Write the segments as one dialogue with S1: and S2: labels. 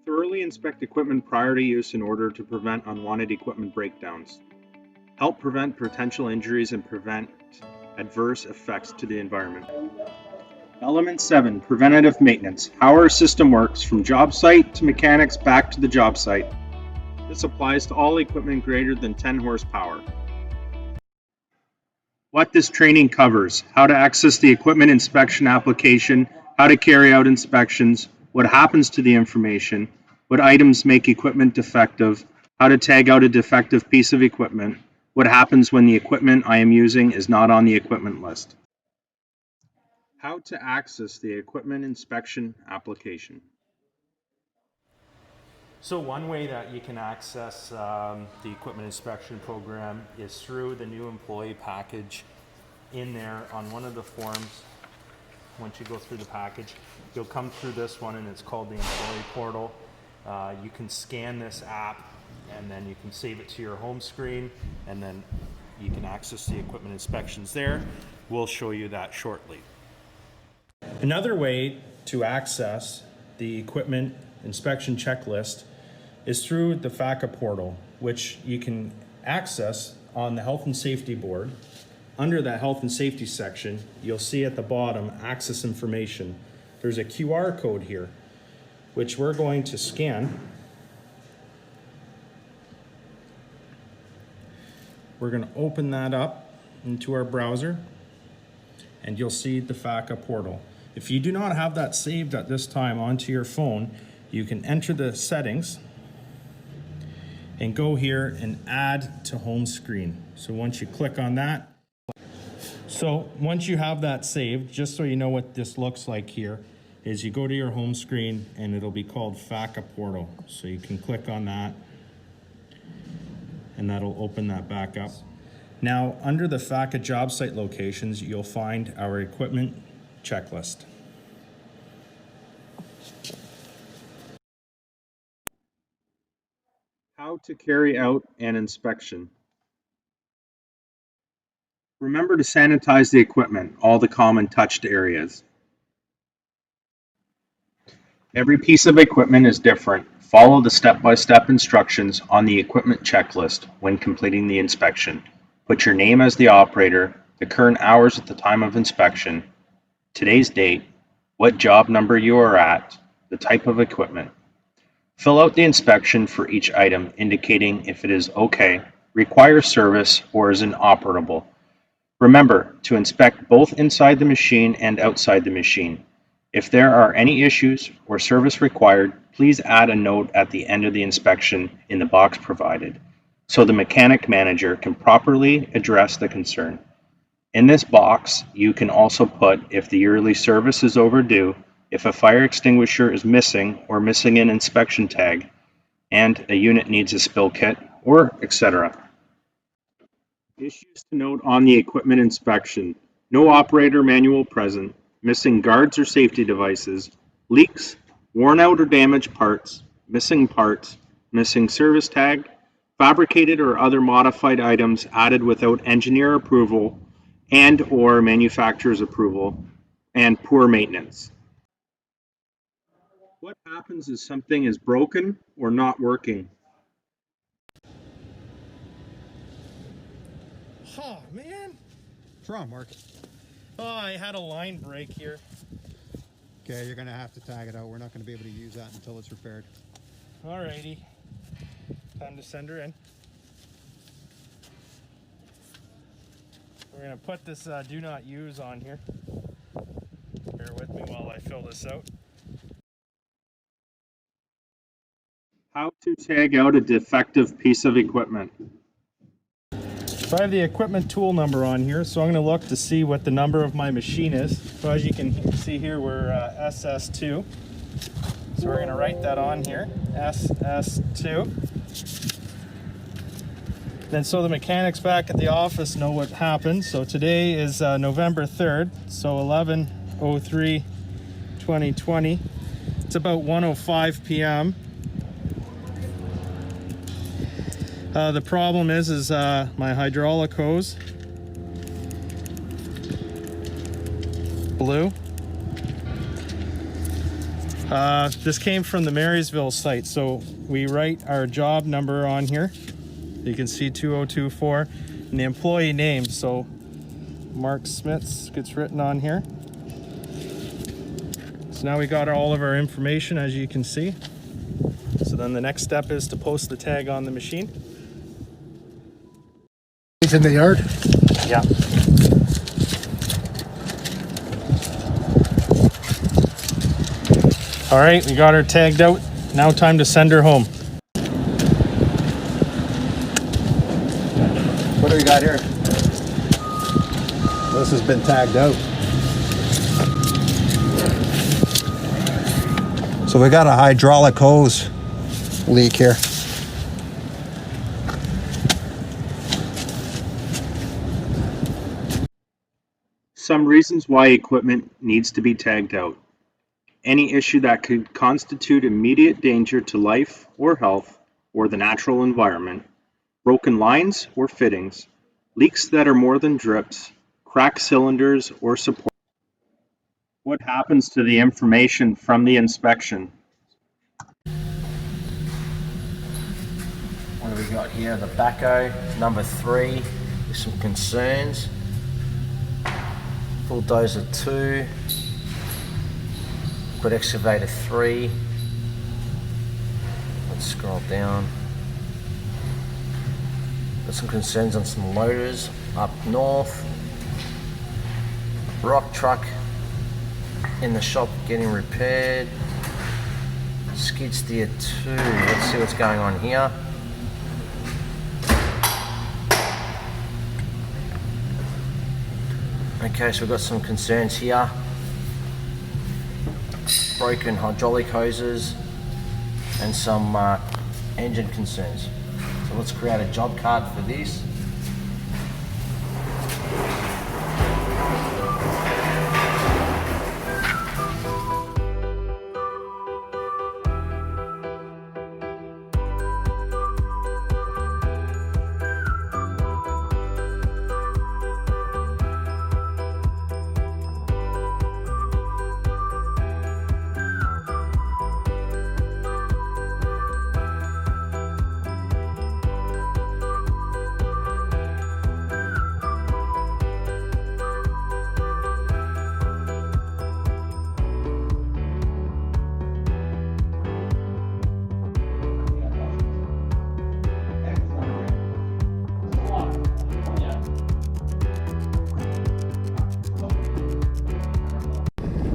S1: Thoroughly inspect equipment prior to use in order to prevent unwanted equipment breakdowns. Help prevent potential injuries and prevent adverse effects to the environment. Element 7, preventative maintenance. How our system works from job site to mechanics back to the job site. This applies to all equipment greater than 10 horsepower. What this training covers: how to access the equipment inspection application, how to carry out inspections, what happens to the information, what items make equipment defective, how to tag out a defective piece of equipment, what happens when the equipment I am using is not on the equipment list. How to access the equipment inspection application.
S2: So one way that you can access the equipment inspection program is through the new employee package. In there on one of the forms, once you go through the package, you'll come through this one, and it's called the employee portal. You can scan this app, and then you can save it to your home screen, and then you can access the equipment inspections there. We'll show you that shortly. Another way to access the equipment inspection checklist is through the Facca portal, which you can access on the Health and Safety Board. Under that Health and Safety section, you'll see at the bottom, access information. There's a QR code here, which we're going to scan. We're going to open that up into our browser, and you'll see the Facca portal. If you do not have that saved at this time onto your phone, you can enter the settings and go here and add to home screen. So once you click on that, so once you have that saved, just so you know what this looks like here, is you go to your home screen and it'll be called Facca portal. So you can click on that and that'll open that back up. Now, under the Facca job site locations, you'll find our equipment checklist.
S1: How to carry out an inspection. Remember to sanitize the equipment, all the common touched areas. Every piece of equipment is different. Follow the step-by-step instructions on the equipment checklist when completing the inspection. Put your name as the operator, the current hours at the time of inspection, today's date, what job number you are at, the type of equipment. Fill out the inspection for each item, indicating if it is okay, requires service, or is inoperable. Remember to inspect both inside the machine and outside the machine. If there are any issues or service required, please add a note at the end of the inspection in the box provided, so the mechanic manager can properly address the concern. In this box, you can also put if the yearly service is overdue, if a fire extinguisher is missing or missing an inspection tag, and a unit needs a spill kit, or etc. Issues to note on the equipment inspection: no operator manual present, missing guards or safety devices, leaks, worn out or damaged parts, missing service tag, fabricated or other modified items added without engineer approval and or manufacturer's approval, and poor maintenance. What happens if something is broken or not working?
S2: Oh, man.
S3: What's wrong, Mark?
S2: Oh, I had a line break here.
S3: Okay, you're going to have to tag it out. We're not going to be able to use that until it's repaired.
S2: Alrighty. Time to send her in. We're going to put this do not use on here. Bear with me while I fill this out.
S1: How to tag out a defective piece of equipment.
S2: So I have the equipment tool number on here, so I'm going to look to see what the number of my machine is. So as you can see here, we're SS2. So we're going to write that on here, SS2. Then so the mechanics back at the office know what happened. So today is November 3rd, so 11/03/2020. It's about 1:05 p.m. The problem is my hydraulic hose blew. This came from the Marysville site, so we write our job number on here. You can see 2024 and the employee name. So Mark Smith's gets written on here. So now we got all of our information, as you can see. So then the next step is to post the tag on the machine.
S4: It's in the yard.
S2: Yeah. All right, we got her tagged out. Now time to send her home.
S3: What do we got here? This has been tagged out. So we got a hydraulic hose leak here.
S1: Some reasons why equipment needs to be tagged out. Any issue that could constitute immediate danger to life or health or the natural environment, broken lines or fittings, leaks that are more than drips, cracked cylinders or support. What happens to the information from the inspection?
S5: What have we got here? The backhoe, number 3, with some concerns. Bulldozer 2. Got excavator 3. Let's scroll down. Got some concerns on some loaders up north. Rock truck in the shop getting repaired. Skid steer 2. Let's see what's going on here. Okay, so we've got some concerns here. Broken hydraulic hoses and some engine concerns. So let's create a job card for this.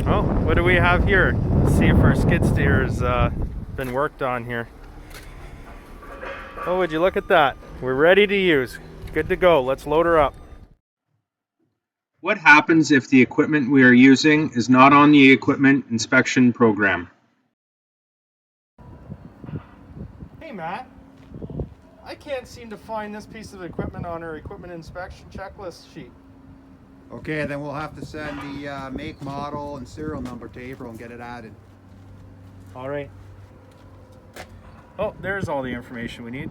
S2: Oh, what do we have here? Let's see if our skid steer's been worked on here. Oh, would you look at that? We're ready to use. Good to go. Let's load her up.
S1: What happens if the equipment we are using is not on the equipment inspection program?
S2: Hey, Matt. I can't seem to find this piece of equipment on our equipment inspection checklist sheet.
S3: Okay, then we'll have to send the make, model, and serial number to April and get it added.
S2: All right. Oh, there's all the information we need.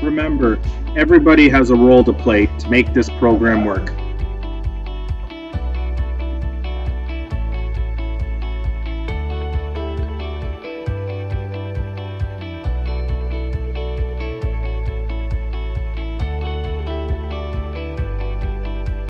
S1: Remember, everybody has a role to play to make this program work.